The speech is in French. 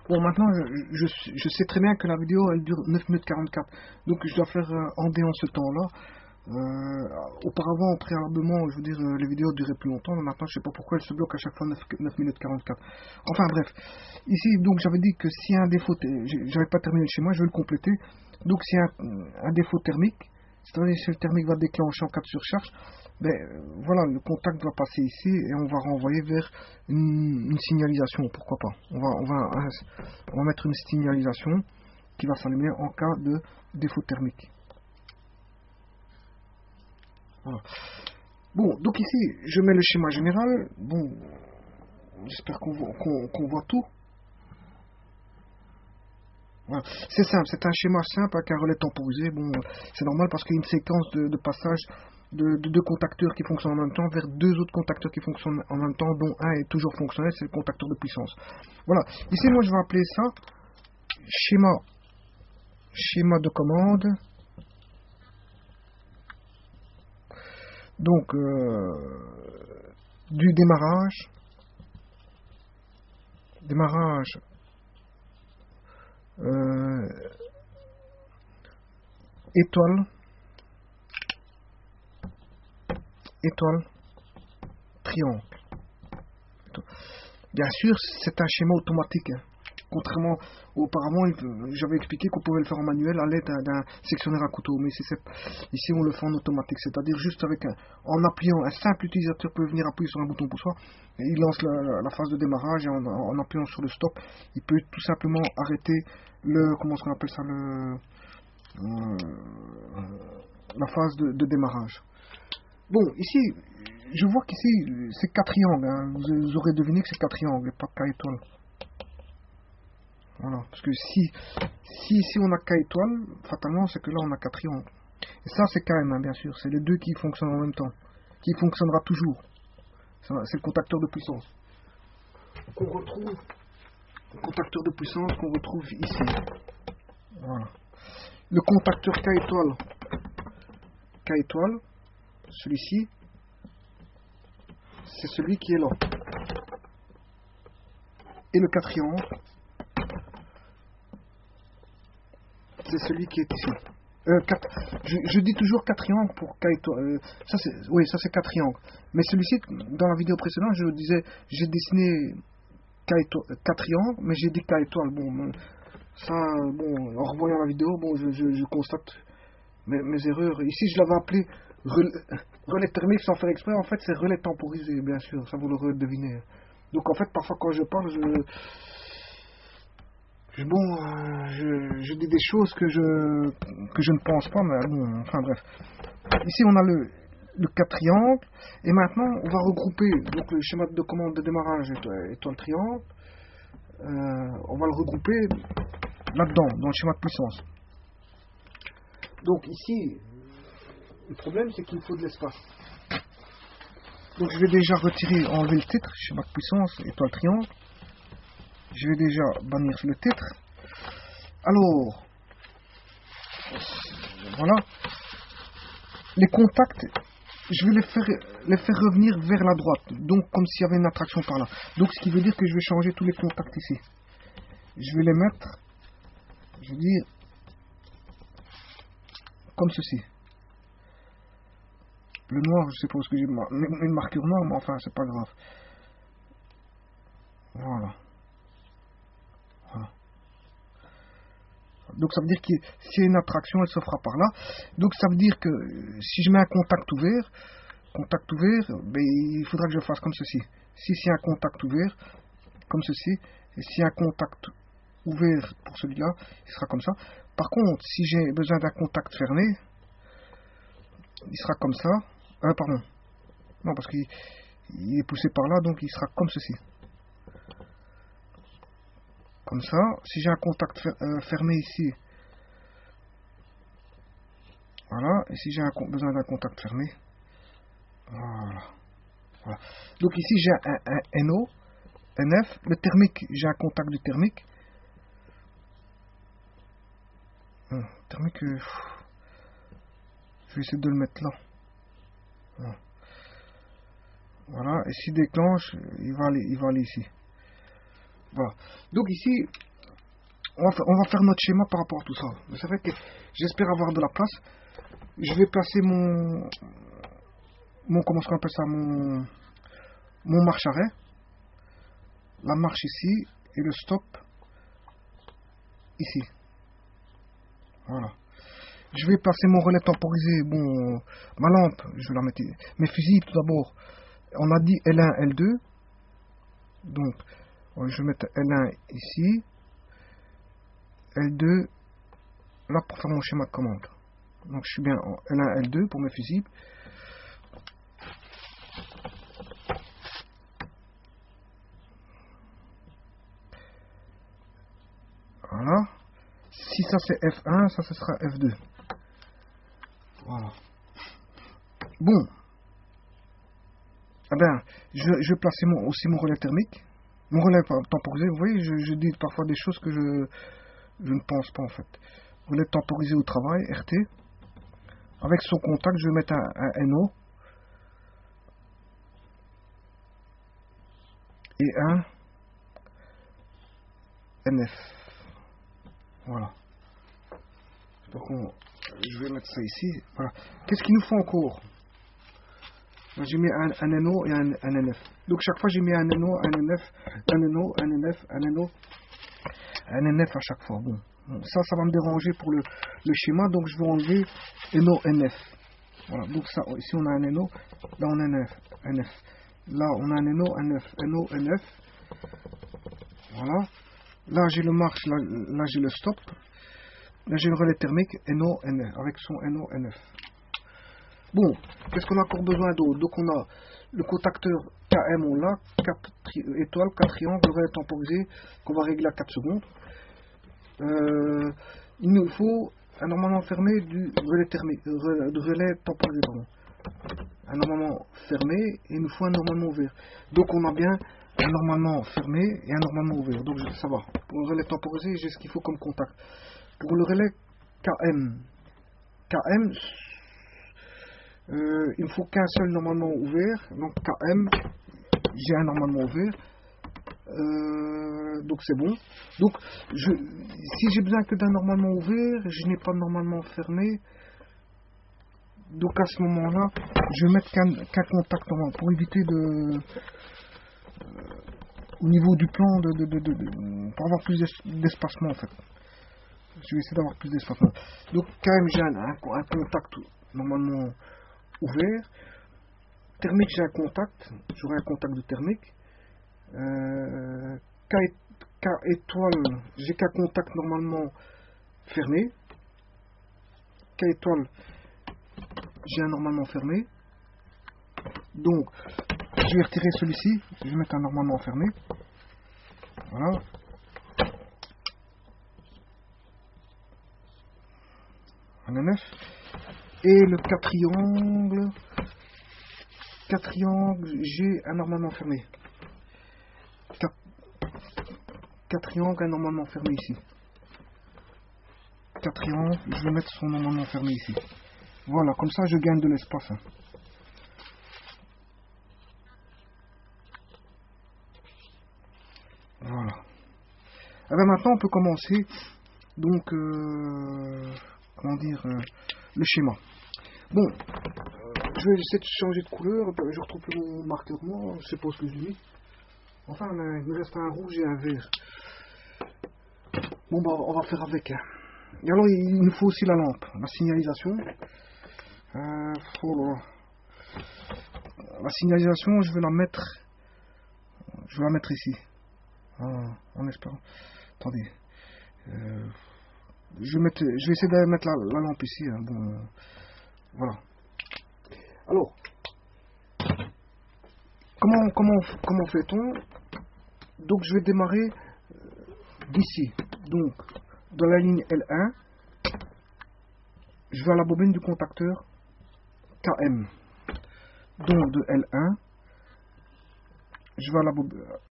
Bon, maintenant, je sais très bien que la vidéo, elle dure 9 minutes 44. Donc, je dois faire en déant ce temps-là. Auparavant, préalablement, je veux dire, les vidéos duraient plus longtemps. Mais maintenant, je sais pas pourquoi elles se bloquent à chaque fois 9 minutes 44. Enfin, bref. Ici, donc, j'avais dit que s'il y a un défaut, j'avais pas terminé chez moi, je vais le compléter. Donc, s'il y a un défaut thermique, c'est-à-dire si le thermique va déclencher en cas de surcharge, ben voilà, le contact va passer ici et on va renvoyer vers une signalisation, pourquoi pas. On va mettre une signalisation qui va s'allumer en cas de défaut thermique. Voilà. Bon, donc ici, je mets le schéma général. Bon, j'espère qu'on voit tout. Voilà. C'est simple, c'est un schéma simple avec un relais temporisé. Bon, c'est normal parce qu'il y a une séquence de passage de deux contacteurs qui fonctionnent en même temps vers deux autres contacteurs qui fonctionnent en même temps, dont un est toujours fonctionnel, c'est le contacteur de puissance. Voilà. Ici, moi, je vais appeler ça schéma de commande. Donc, du démarrage étoile, triangle. Bien sûr, c'est un schéma automatique. Contrairement auparavant, j'avais expliqué qu'on pouvait le faire en manuel à l'aide d'un sectionnaire à couteau. Mais ici, on le fait en automatique. C'est-à-dire juste en appuyant, un simple utilisateur peut venir appuyer sur un bouton poussoir. Et il lance la phase de démarrage et en appuyant sur le stop, il peut tout simplement arrêter comment on appelle ça, la phase de démarrage. Bon, ici, je vois qu'ici, c'est 4 triangles. Hein. Vous aurez deviné que c'est 4 triangles et pas 4 étoiles. Voilà, parce que si ici on a K étoile, fatalement c'est que là on a 4 triangles. Et ça c'est KM, hein, bien sûr, c'est les deux qui fonctionnent en même temps, qui fonctionnera toujours. C'est le contacteur de puissance. Qu'on retrouve, le contacteur de puissance qu'on retrouve ici. Voilà. Le contacteur K étoile, celui-ci, c'est celui qui est là. Et le 4 triangle, c'est celui qui est ici. Je dis toujours 4 triangles pour K étoile. Ça c'est 4 triangles. Mais celui-ci, dans la vidéo précédente, je disais, j'ai dessiné 4 triangles, mais j'ai dit K étoile. Bon, ça, bon, en revoyant la vidéo, bon, je constate mes erreurs. Ici, je l'avais appelé relais thermique sans faire exprès. En fait, c'est relais temporisé, bien sûr. Ça, vous l'aurez deviné. Donc, en fait, parfois, quand je parle, je dis des choses que je ne pense pas, mais bon, enfin bref. Ici, on a le 4 triangle, et maintenant, on va regrouper donc le schéma de commande de démarrage étoile triangle. On va le regrouper là-dedans, dans le schéma de puissance. Donc ici, le problème, c'est qu'il faut de l'espace. Donc je vais déjà enlever le titre, schéma de puissance, étoile triangle. Je vais déjà bannir le titre. Alors, voilà. Les contacts, je vais les faire revenir vers la droite. Donc, comme s'il y avait une attraction par là. Donc, ce qui veut dire que je vais changer tous les contacts ici. Je vais les mettre, je veux dire, comme ceci. Le noir, je sais pas ce que j'ai une marquure noire, mais enfin, c'est pas grave. Voilà. Donc ça veut dire que s'il y a une attraction, elle se fera par là. Donc ça veut dire que si je mets un contact ouvert, ben, il faudra que je fasse comme ceci. Si c'est un contact ouvert, comme ceci, et si un contact ouvert pour celui-là, il sera comme ça. Par contre, si j'ai besoin d'un contact fermé, il sera comme ça. Pardon. Non, parce qu'il est poussé par là, donc il sera comme ceci. Comme ça. Si j'ai un contact fermé ici, voilà. Et si j'ai besoin d'un contact fermé, voilà. Donc ici j'ai un NO, NF. Le thermique, j'ai un contact du thermique. Thermique, je vais essayer de le mettre là. Voilà. Et s'il déclenche, il va aller ici. Voilà. Donc ici, on va faire notre schéma par rapport à tout ça. C'est vrai que j'espère avoir de la place. Je vais placer comment on appelle ça, mon marche arrêt, la marche ici et le stop ici. Voilà. Je vais placer mon relais temporisé. Bon, ma lampe, je vais la mettre. Mes fusibles tout d'abord. On a dit L1, L2. Donc, je vais mettre L1 ici. L2 là pour faire mon schéma de commande. Donc je suis bien en L1, L2 pour mes fusibles. Voilà. Si ça c'est F1, ça ce sera F2. Voilà. Bon. Eh bien, je vais placer aussi mon relais thermique. Mon relais temporisé, vous voyez, je dis parfois des choses que je ne pense pas en fait. Relais temporisé au travail, RT. Avec son contact, je vais mettre un NO. Et un NF. Voilà. Donc je vais mettre ça ici. Voilà. Qu'est-ce qu'il nous faut encore? J'ai mis un NO et un NF. Donc chaque fois j'ai mis un NO, un NF, un NO, un NF, un NO, un NF à chaque fois. Bon, ça va me déranger pour le schéma, donc je vais enlever NO, NF. Voilà, donc ça, ici on a un NO, là on a un NF. Là on a un NO, un NF, NO, NF. Voilà. Là j'ai le marche, là j'ai le stop. Là j'ai le relais thermique NO, NF, avec son NO, NF. Bon, qu'est-ce qu'on a encore besoin d'autre? Donc on a le contacteur KM, on l'a, 4 étoiles, 4 triangles, le relais temporisé qu'on va régler à 4 secondes. Il nous faut un normalement fermé du relais thermique, relais temporisé, pardon. Un normalement fermé et il nous faut un normalement ouvert. Donc on a bien un normalement fermé et un normalement ouvert. Donc ça va. Pour le relais temporisé, j'ai ce qu'il faut comme contact. Pour le relais KM, il me faut qu'un seul normalement ouvert. Donc KM, j'ai un normalement ouvert. Donc c'est bon. Donc si j'ai besoin que d'un normalement ouvert, je n'ai pas de normalement fermé. Donc à ce moment-là, je vais mettre qu'un contact normal pour éviter au niveau du plan pour avoir plus d'espacement en fait. Je vais essayer d'avoir plus d'espacement. Donc quand même j'ai un contact normalement ouvert. Thermique, j'ai un contact. J'aurai un contact de thermique. K étoile, j'ai qu'un contact normalement fermé. K étoile, j'ai un normalement fermé. Donc, je vais retirer celui-ci. Je vais mettre un normalement fermé. Voilà. Un NF. Et le 4 triangles, j'ai un normalement fermé. 4 triangles, un normalement fermé ici. 4 triangles, je vais mettre son normalement fermé ici. Voilà, comme ça je gagne de l'espace. Voilà. Et bien maintenant on peut commencer donc comment dire le schéma. Bon, je vais essayer de changer de couleur. Je retrouve plus mon marqueur moi, je sais pas ce que je lui ai mis. Enfin, il me reste un rouge et un vert. Bon bah on va faire avec. Et alors il nous faut aussi la lampe, la signalisation. Oh là là. La signalisation, je vais la mettre ici. En espérant. Attendez. Je vais essayer de mettre la lampe ici. Hein. Bon, voilà. Alors, comment fait-on? Donc je vais démarrer d'ici. Donc, dans la ligne L1, je vais à la bobine du contacteur KM. Donc de L1, je vais